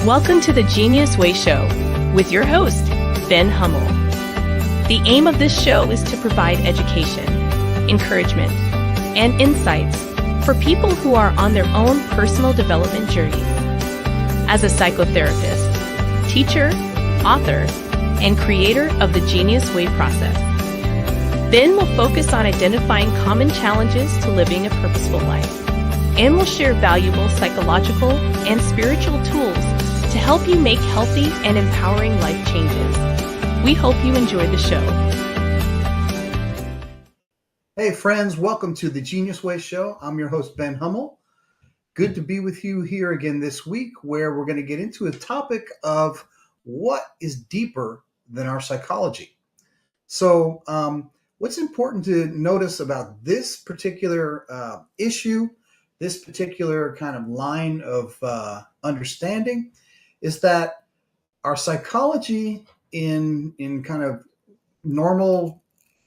Welcome to the Genius Way Show with your host, Ben Hummell. The aim of this show is to provide education, encouragement, and insights for people who are on their own personal development journeys. As a psychotherapist, teacher, author, and creator of the Genius Way process, Ben will focus on identifying common challenges to living a purposeful life, and will share valuable psychological and spiritual tools to help you make healthy and empowering life changes. We hope you enjoy the show. Hey friends, welcome to the Genius Way Show. I'm your host, Ben Hummell. Good to be with you here again this week, where we're going to get into a topic of what is deeper than our psychology. So what's important to notice about this particular issue, this particular kind of line of understanding, is that our psychology in kind of normal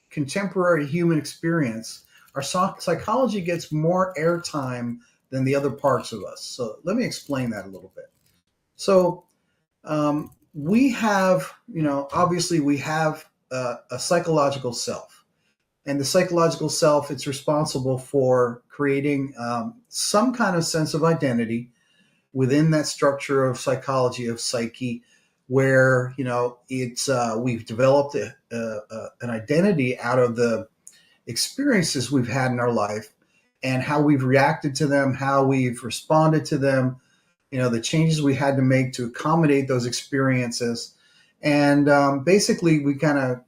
contemporary human experience, our psychology gets more airtime than the other parts of us. So let me explain that a little bit. So we have, obviously we have a psychological self. And the psychological self, it's responsible for creating some kind of sense of identity within that structure of psychology, of psyche, where it's we've developed an identity out of the experiences we've had in our life and how we've reacted to them, how we've responded to them, the changes we had to make to accommodate those experiences. And basically we kind of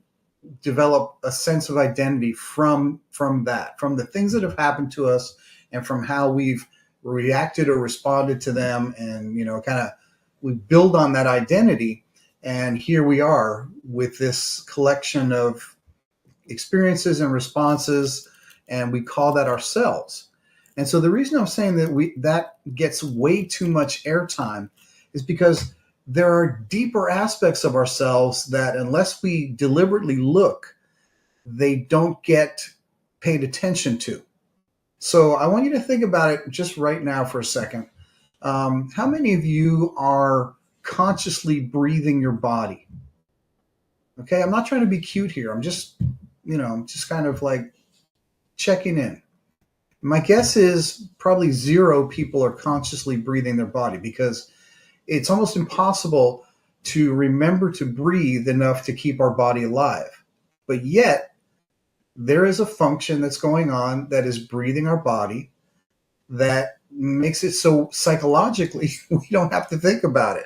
develop a sense of identity from that, from the things that have happened to us and from how we've reacted or responded to them. And, we build on that identity. And here we are with this collection of experiences and responses, and we call that ourselves. And so the reason I'm saying that gets way too much airtime is because there are deeper aspects of ourselves that, unless we deliberately look, they don't get paid attention to. So I want you to think about it just right now for a second. How many of you are consciously breathing your body? Okay, I'm not trying to be cute here. I'm just kind of like checking in. My guess is probably 0 people are consciously breathing their body, because it's almost impossible to remember to breathe enough to keep our body alive. But yet, there is a function that's going on that is breathing our body that makes it so psychologically we don't have to think about it.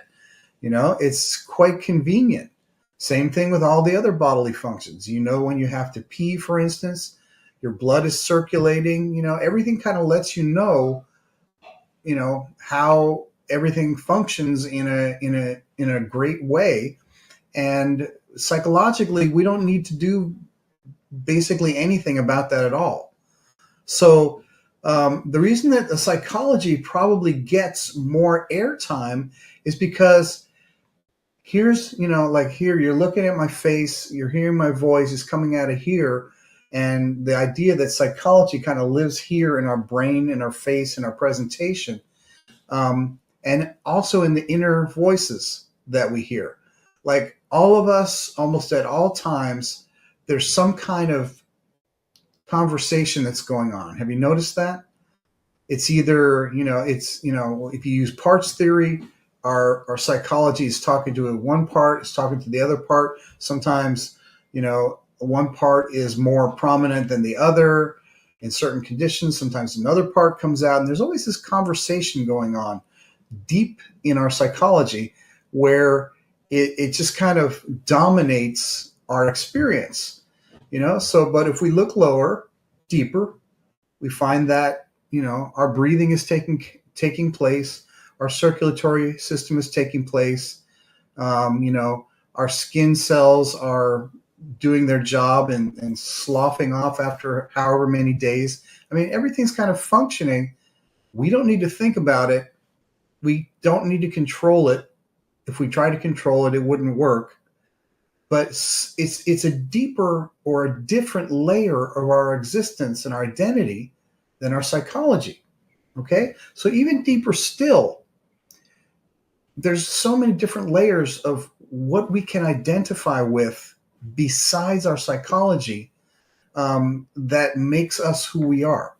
It's quite convenient. Same thing with all the other bodily functions. When you have to pee, for instance, your blood is circulating, everything kind of lets know how everything functions in a great way. And psychologically, we don't need to do basically anything about that at all. So the reason that the psychology probably gets more airtime is because here's, here you're looking at my face, you're hearing my voice is coming out of here. And the idea that psychology kind of lives here in our brain, in our face, in our presentation, and also in the inner voices that we hear. Like all of us, almost at all times, there's some kind of conversation that's going on. Have you noticed that? It's either, if you use parts theory, our psychology is talking to one part, it's talking to the other part. Sometimes, one part is more prominent than the other in certain conditions. Sometimes another part comes out, and there's always this conversation going on deep in our psychology where it just kind of dominates our experience, but if we look lower, deeper, we find that, our breathing is taking place, our circulatory system is taking place, our skin cells are doing their job and sloughing off after however many days. I mean, everything's kind of functioning. We don't need to think about it. We don't need to control it. If we try to control it, it wouldn't work. But it's a deeper or a different layer of our existence and our identity than our psychology. Okay? So even deeper still, there's so many different layers of what we can identify with besides our psychology, that makes us who we are.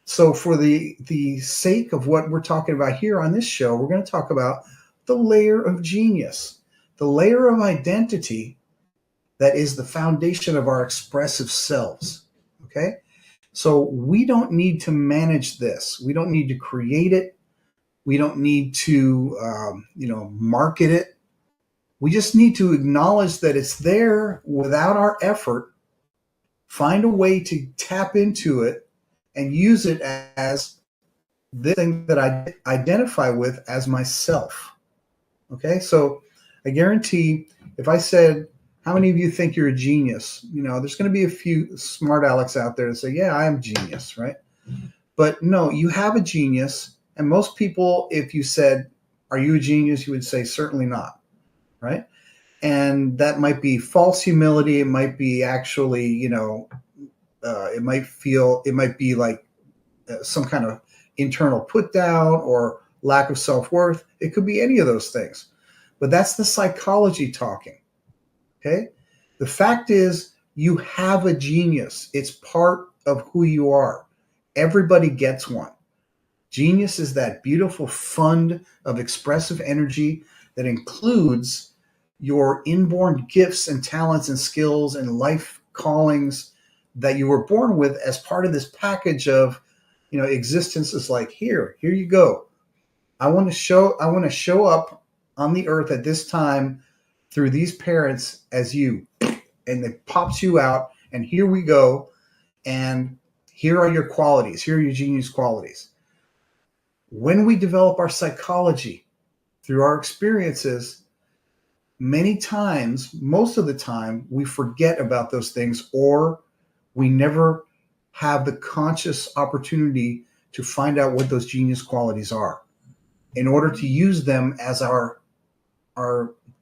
So, for the sake of what we're talking about here on this show, we're going to talk about the layer of genius, the layer of identity that is the foundation of our expressive selves. Okay, so we don't need to manage this. We don't need to create it. We don't need to, market it. We just need to acknowledge that it's there without our effort, find a way to tap into it and use it as this thing that I identify with as myself. Okay, so I guarantee if I said, how many of you think you're a genius? There's going to be a few smart Alex out there to say, yeah, I am a genius, right? But no, you have a genius. And most people, if you said, are you a genius? You would say, certainly not, right? And that might be false humility. It might be actually, it might be like some kind of internal put down or lack of self-worth. It could be any of those things. But that's the psychology talking. Okay? The fact is, you have a genius. It's part of who you are. Everybody gets one. Genius is that beautiful fund of expressive energy that includes your inborn gifts and talents and skills and life callings that you were born with as part of this package of, existence. Is like, here you go. I want to show up on the earth at this time through these parents as you, and it pops you out, and here we go, and here are your qualities. Here are your genius qualities. When we develop our psychology through our experiences, many times, most of the time, we forget about those things, or we never have the conscious opportunity to find out what those genius qualities are in order to use them as our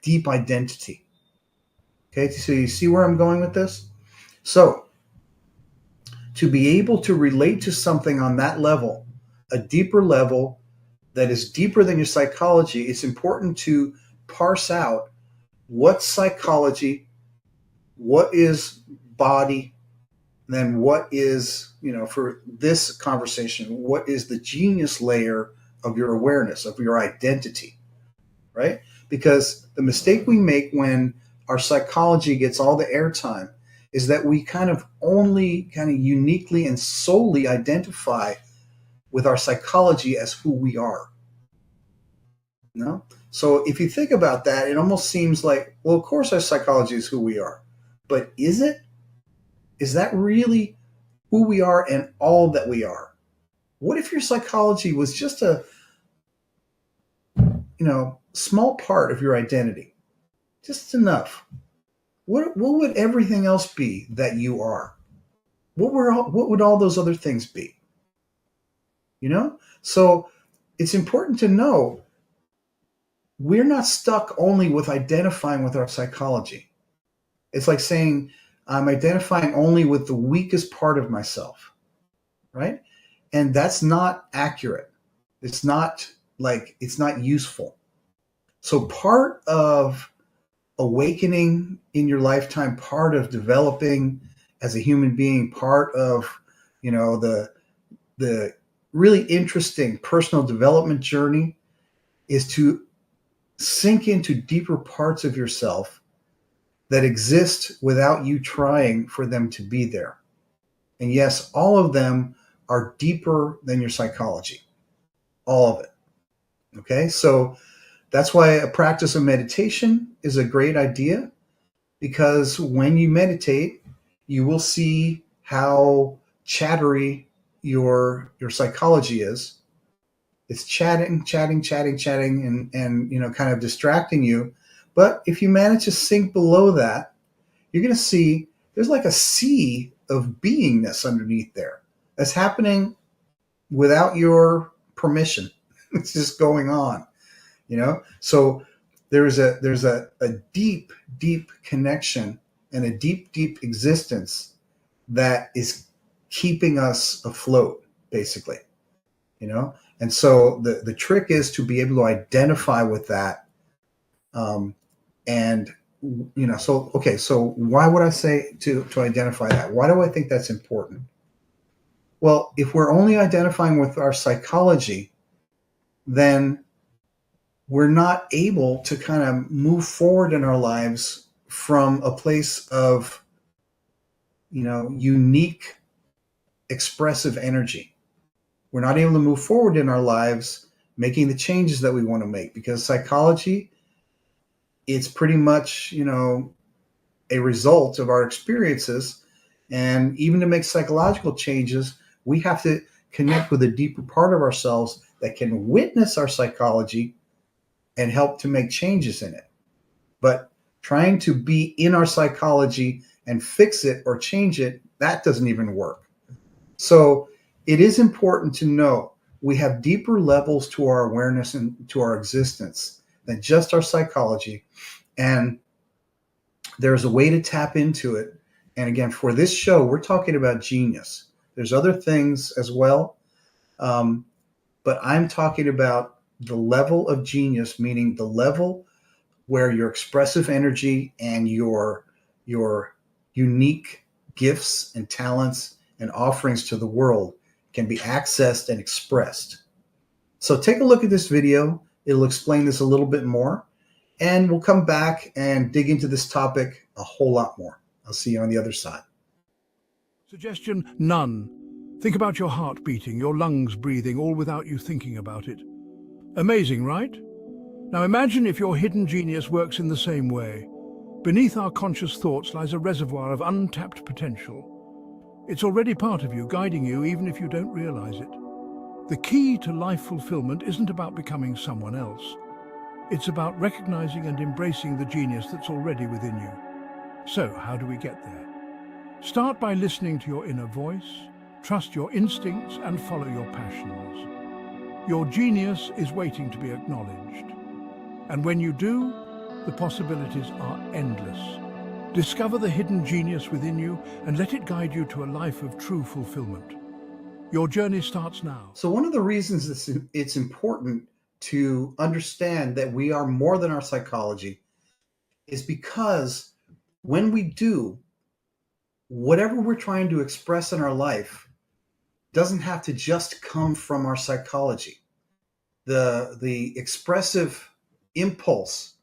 deep identity. Okay, so you see where I'm going with this? So, to be able to relate to something on that level, a deeper level that is deeper than your psychology, it's important to parse out what's psychology, what is body, then what is, for this conversation, what is the genius layer of your awareness, of your identity, right? Because the mistake we make when our psychology gets all the airtime is that we kind of uniquely and solely identify with our psychology as who we are. So if you think about that, it almost seems like, well, of course our psychology is who we are. But is it? Is that really who we are and all that we are? What if your psychology was just a small part of your identity? Just enough. What would everything else be that you are? What would all those other things be? So it's important to know we're not stuck only with identifying with our psychology. It's like saying, I'm identifying only with the weakest part of myself, right? And that's not accurate. It's not useful. So part of awakening in your lifetime, part of developing as a human being, part of, the really interesting personal development journey is to sink into deeper parts of yourself that exist without you trying for them to be there. And yes, all of them are deeper than your psychology. All of it. Okay? So that's why a practice of meditation is a great idea, because when you meditate, you will see how chattery your psychology is. It's chatting, and kind of distracting you. But if you manage to sink below that, you're going to see there's like a sea of beingness underneath there that's happening without your permission. It's just going on, So there's a deep, deep connection and a deep, deep existence that is keeping us afloat, basically, And so the trick is to be able to identify with that. And, so why would I say to identify that? Why do I think that's important? Well, if we're only identifying with our psychology, then we're not able to kind of move forward in our lives from a place of, unique expressive energy. We're not able to move forward in our lives making the changes that we want to make, because psychology, it's pretty much, a result of our experiences. And even to make psychological changes, we have to connect with a deeper part of ourselves that can witness our psychology and help to make changes in it. But trying to be in our psychology and fix it or change it, that doesn't even work. So it is important to know we have deeper levels to our awareness and to our existence than just our psychology. And there's a way to tap into it. And again, for this show, we're talking about genius. There's other things as well. But I'm talking about the level of genius, meaning the level where your expressive energy and your unique gifts and talents and offerings to the world can be accessed and expressed. So take a look at this video. It'll explain this a little bit more, and we'll come back and dig into this topic a whole lot more. I'll see you on the other side. Suggestion none. Think about your heart beating, your lungs breathing, all without you thinking about it. Amazing, right? Now imagine if your hidden genius works in the same way. Beneath our conscious thoughts lies a reservoir of untapped potential. It's already part of you, guiding you even if you don't realize it. The key to life fulfillment isn't about becoming someone else. It's about recognizing and embracing the genius that's already within you. So, how do we get there? Start by listening to your inner voice, trust your instincts, and follow your passions. Your genius is waiting to be acknowledged. And when you do, the possibilities are endless. Discover the hidden genius within you and let it guide you to a life of true fulfillment. Your journey starts now. So one of the reasons it's important to understand that we are more than our psychology is because when we do, whatever we're trying to express in our life doesn't have to just come from our psychology. The expressive impulse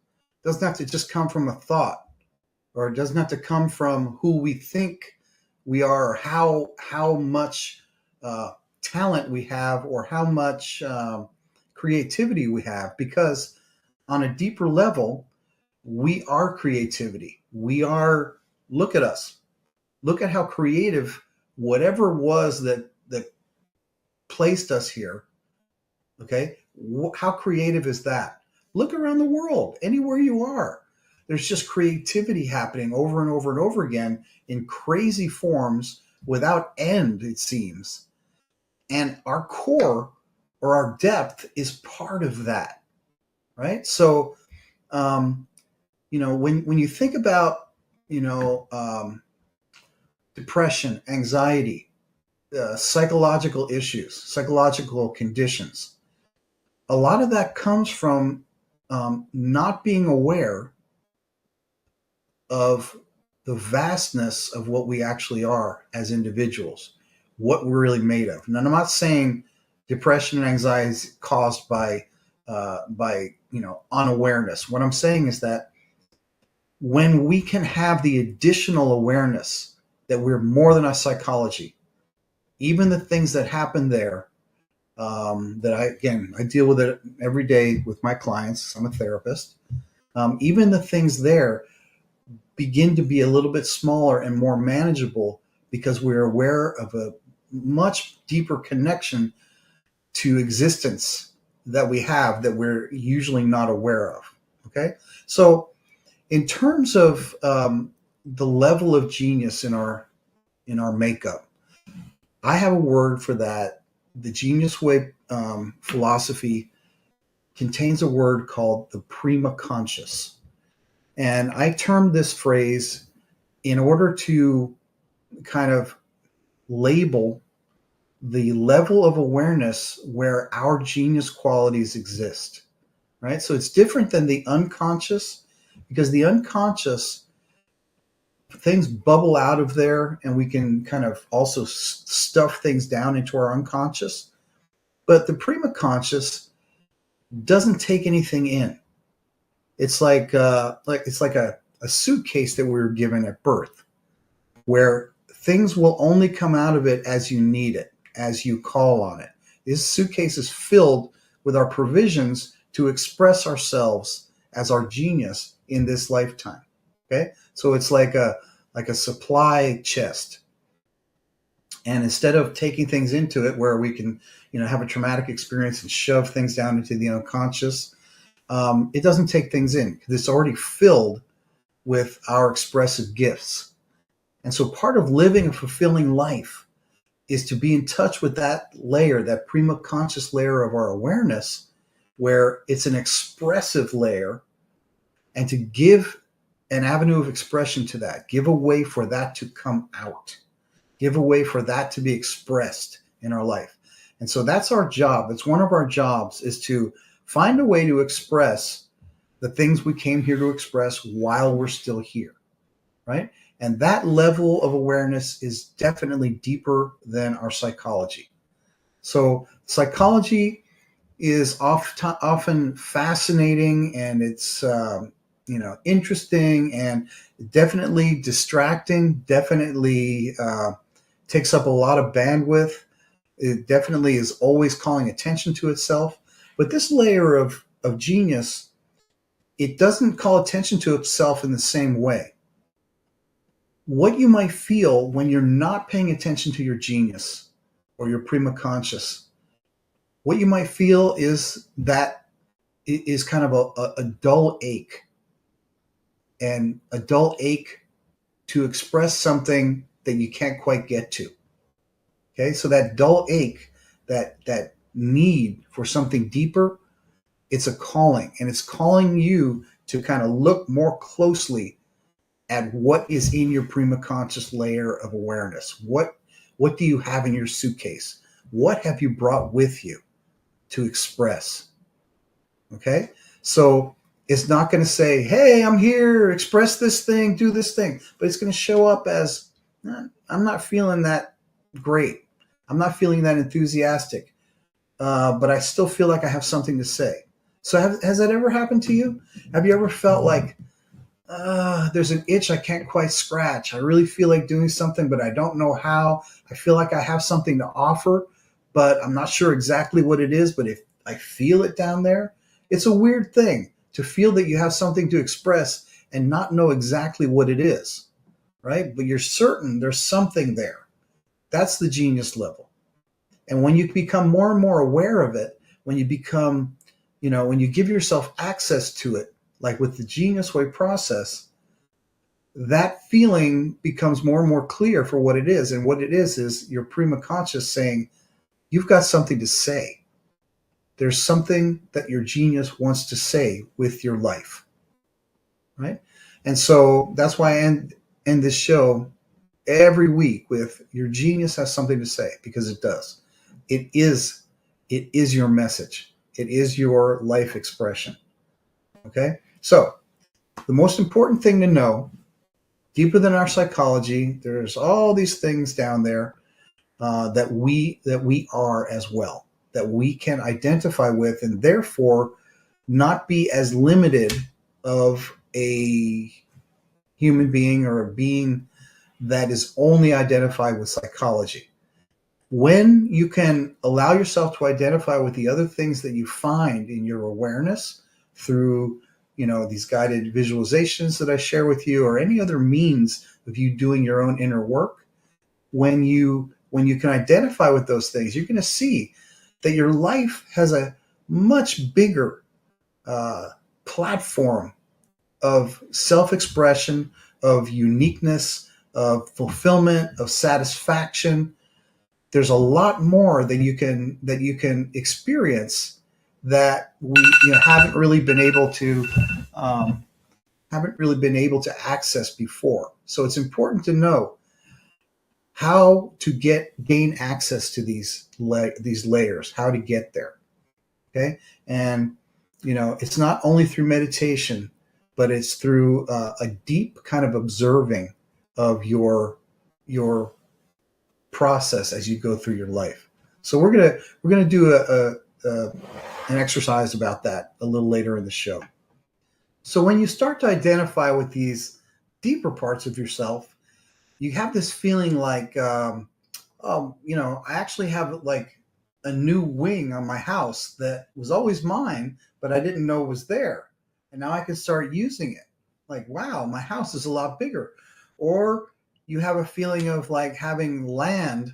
doesn't have to just come from a thought, or it doesn't have to come from who we think we are, or how much talent we have, or how much creativity we have, because on a deeper level, we are creativity. We are, look at us. Look at how creative whatever was that placed us here. Okay? How creative is that? Look around the world, anywhere you are. There's just creativity happening over and over and over again in crazy forms without end, it seems. And our core, or our depth, is part of that, right? So, when you think about, depression, anxiety, psychological issues, psychological conditions, a lot of that comes from not being aware of the vastness of what we actually are as individuals, what we're really made of. And I'm not saying depression and anxiety is caused by unawareness. What I'm saying is that when we can have the additional awareness that we're more than our psychology, even the things that happen there, I deal with it every day with my clients. I'm a therapist. Even the things there begin to be a little bit smaller and more manageable because we're aware of a much deeper connection to existence that we have that we're usually not aware of. Okay. So in terms of the level of genius in our makeup, I have a word for that. The Genius Way philosophy contains a word called the prima conscious. And I termed this phrase in order to kind of label the level of awareness where our genius qualities exist, right? So it's different than the unconscious, because the unconscious, things bubble out of there and we can kind of also stuff things down into our unconscious. But the prima conscious doesn't take anything in. It's like a suitcase that we were given at birth, where things will only come out of it as you need it, as you call on it. This suitcase is filled with our provisions to express ourselves as our genius in this lifetime. Okay, so it's like a supply chest, and instead of taking things into it where we can have a traumatic experience and shove things down into the unconscious, it doesn't take things in because it's already filled with our expressive gifts. And so part of living a fulfilling life is to be in touch with that layer, that prima conscious layer of our awareness, where it's an expressive layer, and to give an avenue of expression to that, give a way for that to come out, give a way for that to be expressed in our life. And so that's our job. It's one of our jobs, is to find a way to express the things we came here to express while we're still here, right? And that level of awareness is definitely deeper than our psychology. So psychology is often fascinating, and it's interesting, and definitely distracting, definitely takes up a lot of bandwidth. It definitely is always calling attention to itself. But this layer of genius, it doesn't call attention to itself in the same way. What you might feel when you're not paying attention to your genius or your prima conscious, what you might feel is that it is kind of a dull ache, and a dull ache to express something that you can't quite get to. Okay, so that dull ache, that need for something deeper, it's a calling, and it's calling you to kind of look more closely at what is in your prima conscious layer of awareness. What do you have in your suitcase? What have you brought with you to express? Okay, so it's not going to say, hey, I'm here, express this thing, do this thing, but it's going to show up as, I'm not feeling that great, I'm not feeling that enthusiastic, but I still feel like I have something to say. So has that ever happened to you? Have you ever felt like, there's an itch I can't quite scratch, I really feel like doing something, but I don't know how, I feel like I have something to offer, but I'm not sure exactly what it is, but if I feel it down there? It's a weird thing to feel that you have something to express and not know exactly what it is, right? But you're certain there's something there. That's the genius level. And when you become more and more aware of it, when you become, when you give yourself access to it, like with the Genius Way process, that feeling becomes more and more clear for what it is. And what it is your prima conscious saying, you've got something to say. There's something that your genius wants to say with your life, right? And so that's why I end this show every week with, your genius has something to say, because it does. It is your message. It is your life expression. Okay? So the most important thing to know, deeper than our psychology, there's all these things down there that we are as well, that we can identify with, and therefore not be as limited of a human being or a being that is only identified with psychology. When you can allow yourself to identify with the other things that you find in your awareness through, these guided visualizations that I share with you, or any other means of you doing your own inner work, when you can identify with those things, you're going to see that your life has a much bigger platform of self-expression, of uniqueness, of fulfillment, of satisfaction. There's a lot more that you can experience that we haven't really been able to access before. So it's important to know how to gain access to these layers, how to get there. Okay, and it's not only through meditation, but it's through a deep kind of observing of your process as you go through your life. So we're gonna do an exercise about that a little later in the show. So when you start to identify with these deeper parts of yourself, you have this feeling like, I actually have like a new wing on my house that was always mine, but I didn't know was there. And now I can start using it. Like, wow, my house is a lot bigger. Or you have a feeling of like having land,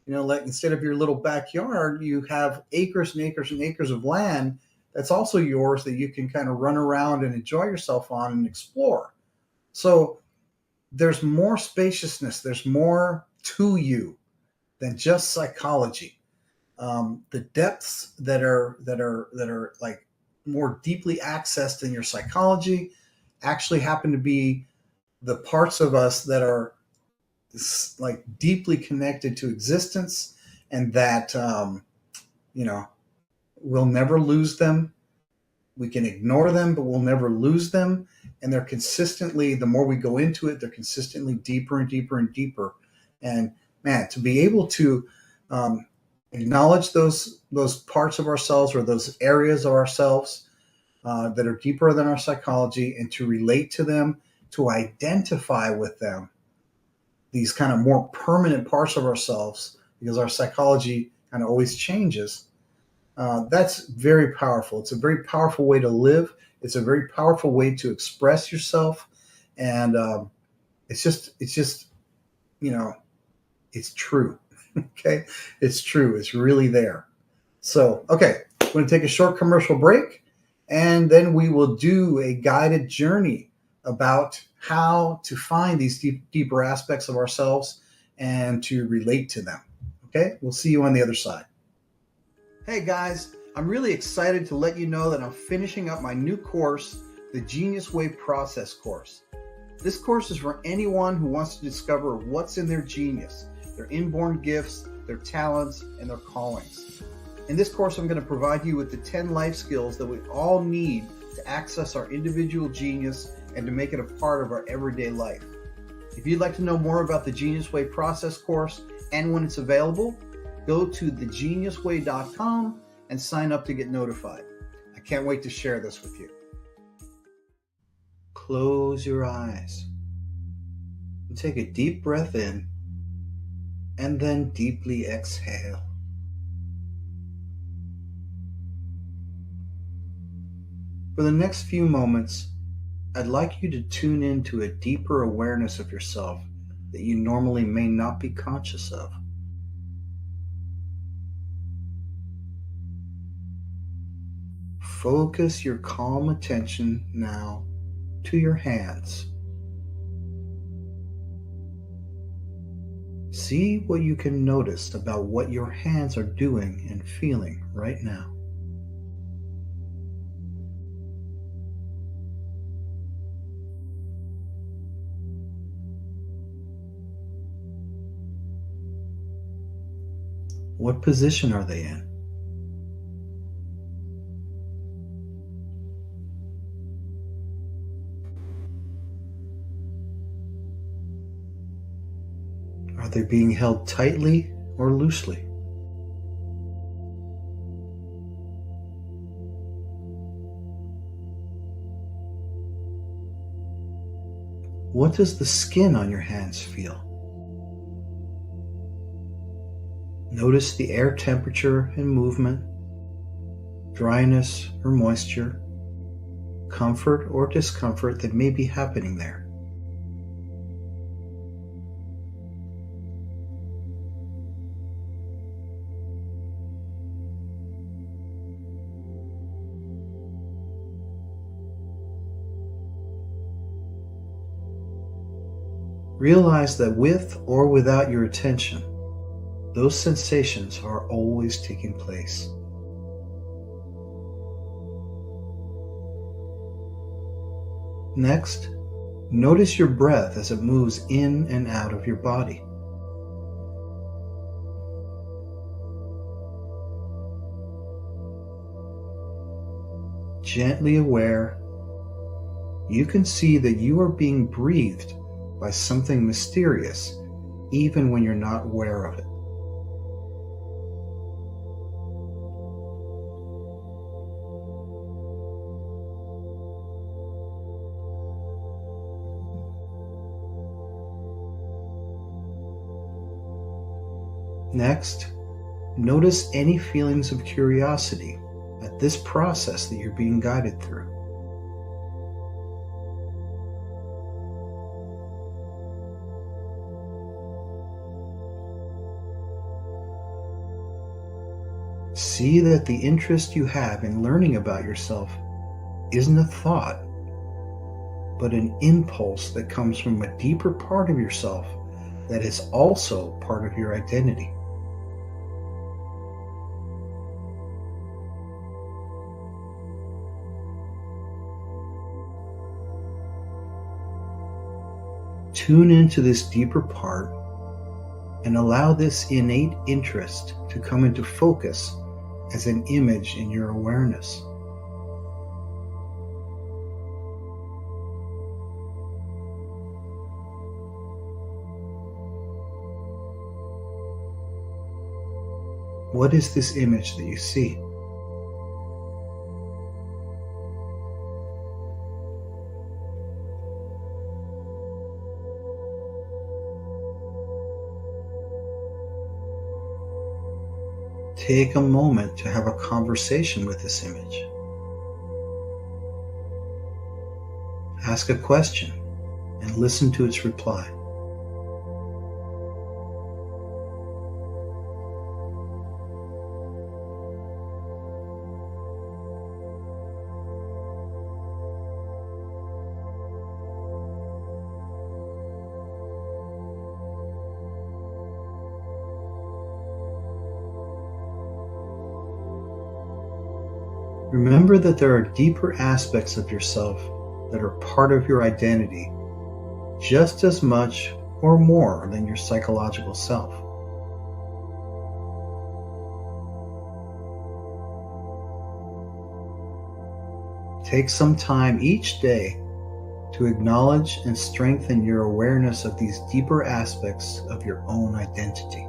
like instead of your little backyard, you have acres and acres and acres of land that's also yours that you can kind of run around and enjoy yourself on and explore. So there's more spaciousness, there's more to you than just psychology. The depths that are like more deeply accessed in your psychology actually happen to be the parts of us that are like deeply connected to existence, and that we'll never lose them. We can ignore them, but we'll never lose them. And they're consistently, the more we go into it, they're consistently deeper and deeper and deeper. And man, to be able to acknowledge those parts of ourselves, or those areas of ourselves that are deeper than our psychology, and to relate to them, to identify with them, these kind of more permanent parts of ourselves, because our psychology kind of always changes. That's very powerful. It's a very powerful way to live. It's a very powerful way to express yourself. And it's just, it's true. Okay. It's true. It's really there. So, okay, we're going to take a short commercial break, and then we will do a guided journey about how to find these deeper aspects of ourselves and to relate to them. Okay. We'll see you on the other side. Hey guys, I'm really excited to let you know that I'm finishing up my new course, the Genius Way Process course. This course is for anyone who wants to discover what's in their genius, their inborn gifts, their talents, and their callings. In this course, I'm going to provide you with the 10 life skills that we all need to access our individual genius and to make it a part of our everyday life. If you'd like to know more about the Genius Way Process course and when it's available, go to thegeniusway.com and sign up to get notified. I can't wait to share this with you. Close your eyes and take a deep breath in, and then deeply exhale. For the next few moments, I'd like you to tune into a deeper awareness of yourself that you normally may not be conscious of. Focus your calm attention now to your hands. See what you can notice about what your hands are doing and feeling right now. What position are they in? Are they being held tightly or loosely? What does the skin on your hands feel? Notice the air temperature and movement, dryness or moisture, comfort or discomfort that may be happening there. Realize that with or without your attention, those sensations are always taking place. Next, notice your breath as it moves in and out of your body. gently aware, you can see that you are being breathed by something mysterious, even when you're not aware of it. Next, notice any feelings of curiosity at this process that you're being guided through. See that the interest you have in learning about yourself isn't a thought, but an impulse that comes from a deeper part of yourself that is also part of your identity. Tune into this deeper part and allow this innate interest to come into focus as an image in your awareness. What is this image that you see? Take a moment to have a conversation with this image. Ask a question and listen to its reply. Remember that there are deeper aspects of yourself that are part of your identity, just as much or more than your psychological self. Take some time each day to acknowledge and strengthen your awareness of these deeper aspects of your own identity.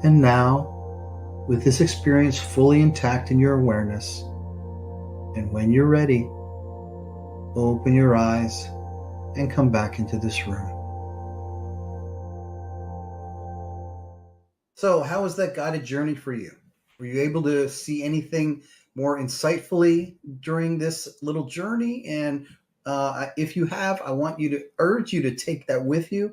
And now, with this experience fully intact in your awareness, and when you're ready, open your eyes and come back into this room. So, how was that guided journey for you? Were you able to see anything more insightfully during this little journey? And if you have, I want you to urge you to take that with you.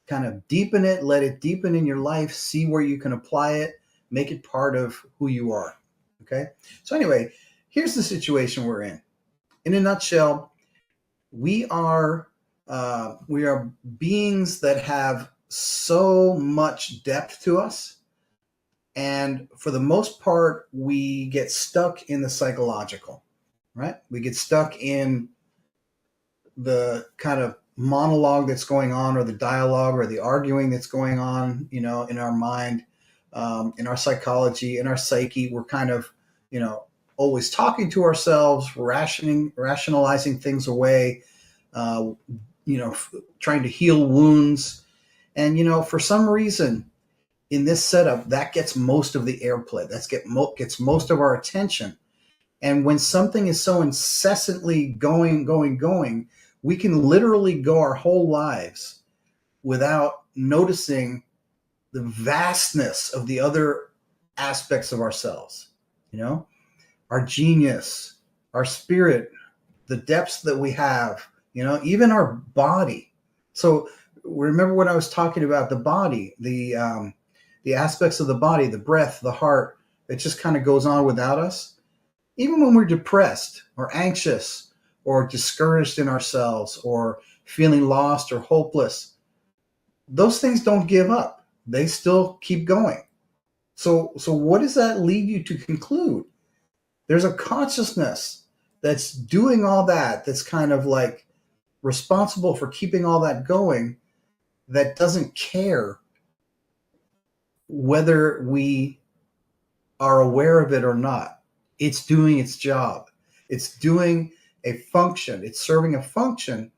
Kind of deepen it, let it deepen in your life, see where you can apply it, make it part of who you are. Okay? So anyway, here's the situation we're in. In a nutshell, we are beings that have so much depth to us. And for the most part, we get stuck in the psychological, right? We get stuck in the kind of monologue that's going on, or the dialogue or the arguing that's going on, in our mind, in our psychology, in our psyche. We're kind of, always talking to ourselves, rationalizing things away, trying to heal wounds. And, for some reason in this setup, that gets most of the airplay. Gets most of our attention. And when something is so incessantly going, we can literally go our whole lives without noticing the vastness of the other aspects of ourselves, our genius, our spirit, the depths that we have, even our body. So remember what I was talking about, the body, the aspects of the body, the breath, the heart, it just kind of goes on without us. Even when we're depressed or anxious or discouraged in ourselves or feeling lost or hopeless, those things don't give up. They still keep going. So what does that lead you to conclude? There's a consciousness that's doing all that, that's kind of like responsible for keeping all that going, that doesn't care whether we are aware of it or not, it's doing its job. It's doing a function. It's serving a function.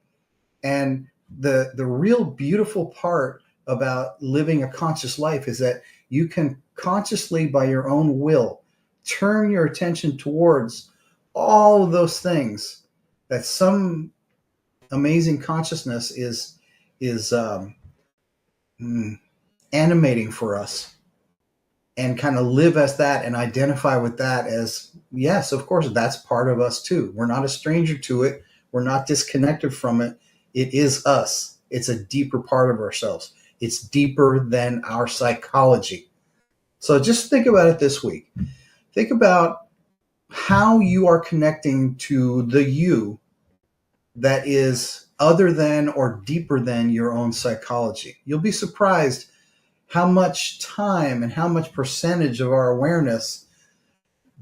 And the real beautiful part about living a conscious life is that you can consciously, by your own will, turn your attention towards all of those things that some amazing consciousness is animating for us, and kind of live as that and identify with that as, yes, of course, that's part of us too. We're not a stranger to it. We're not disconnected from it. It is us. It's a deeper part of ourselves. It's deeper than our psychology. So just think about it this week. Think about how you are connecting to the you that is other than or deeper than your own psychology. You'll be surprised how much time and how much percentage of our awareness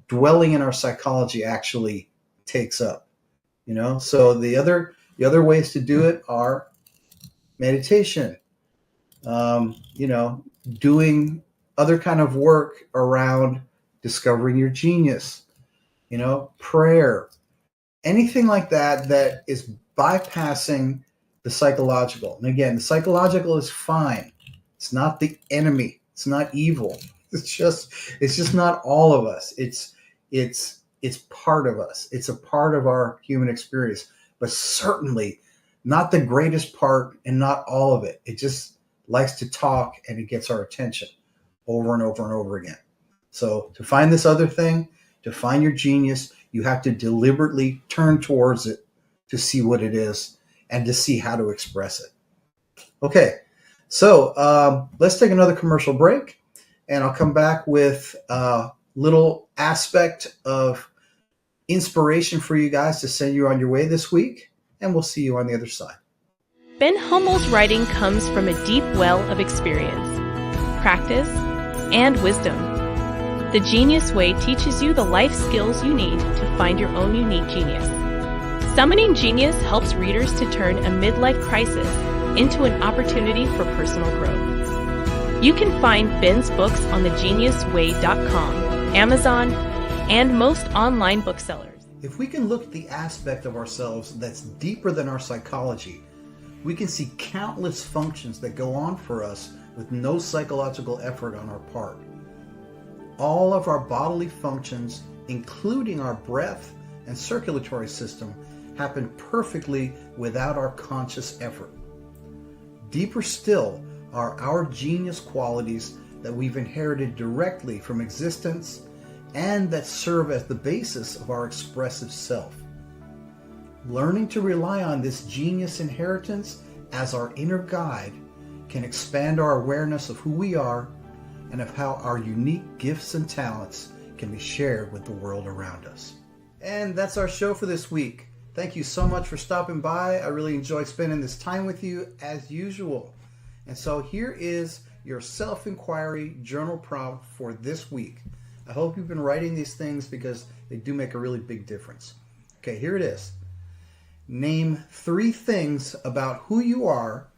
dwelling in our psychology actually takes up. So the other ways to do it are meditation, doing other kind of work around discovering your genius, prayer, anything like that is bypassing the psychological. And again, the psychological is fine. It's not the enemy. It's not evil. It's just not all of us. It's part of us. It's a part of our human experience, but certainly not the greatest part and not all of it. It just likes to talk, and it gets our attention over and over and over again. So to find this other thing, to find your genius, you have to deliberately turn towards it to see what it is and to see how to express it. Okay, so let's take another commercial break, and I'll come back with a little aspect of inspiration for you guys to send you on your way this week, and we'll see you on the other side. Ben Hummell's writing comes from a deep well of experience, practice, and wisdom. The Genius Way teaches you the life skills you need to find your own unique genius. Summoning Genius helps readers to turn a midlife crisis into an opportunity for personal growth. You can find Ben's books on thegeniusway.com, Amazon, and most online booksellers. If we can look at the aspect of ourselves that's deeper than our psychology, we can see countless functions that go on for us with no psychological effort on our part. All of our bodily functions, including our breath and circulatory system, happen perfectly without our conscious effort. Deeper still are our genius qualities that we've inherited directly from existence and that serve as the basis of our expressive self. Learning to rely on this genius inheritance as our inner guide can expand our awareness of who we are and of how our unique gifts and talents can be shared with the world around us. And that's our show for this week. Thank you so much for stopping by. I really enjoyed spending this time with you as usual. And so here is your self-inquiry journal prompt for this week. I hope you've been writing these things because they do make a really big difference. Okay, here it is. Name 3 things about who you are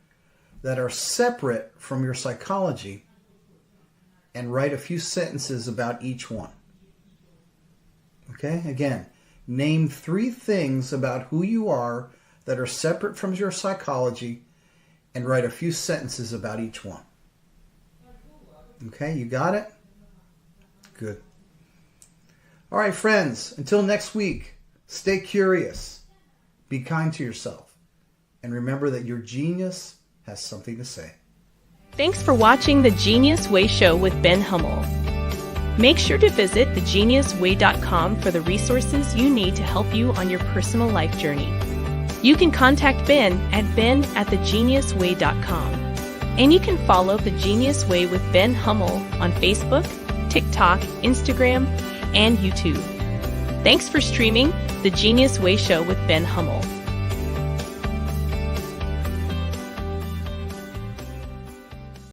that are separate from your psychology, and write a few sentences about each one. Okay, again, name 3 things about who you are that are separate from your psychology, and write a few sentences about each one. Okay, you got it? Good. All right, friends, until next week, stay curious, be kind to yourself, and remember that your genius has something to say. Thanks for watching The Genius Way Show with Ben Hummell. Make sure to visit thegeniusway.com for the resources you need to help you on your personal life journey. You can contact Ben at ben@thegeniusway.com. And you can follow The Genius Way with Ben Hummell on Facebook, TikTok, Instagram, and YouTube. Thanks for streaming The Genius Way Show with Ben Hummell.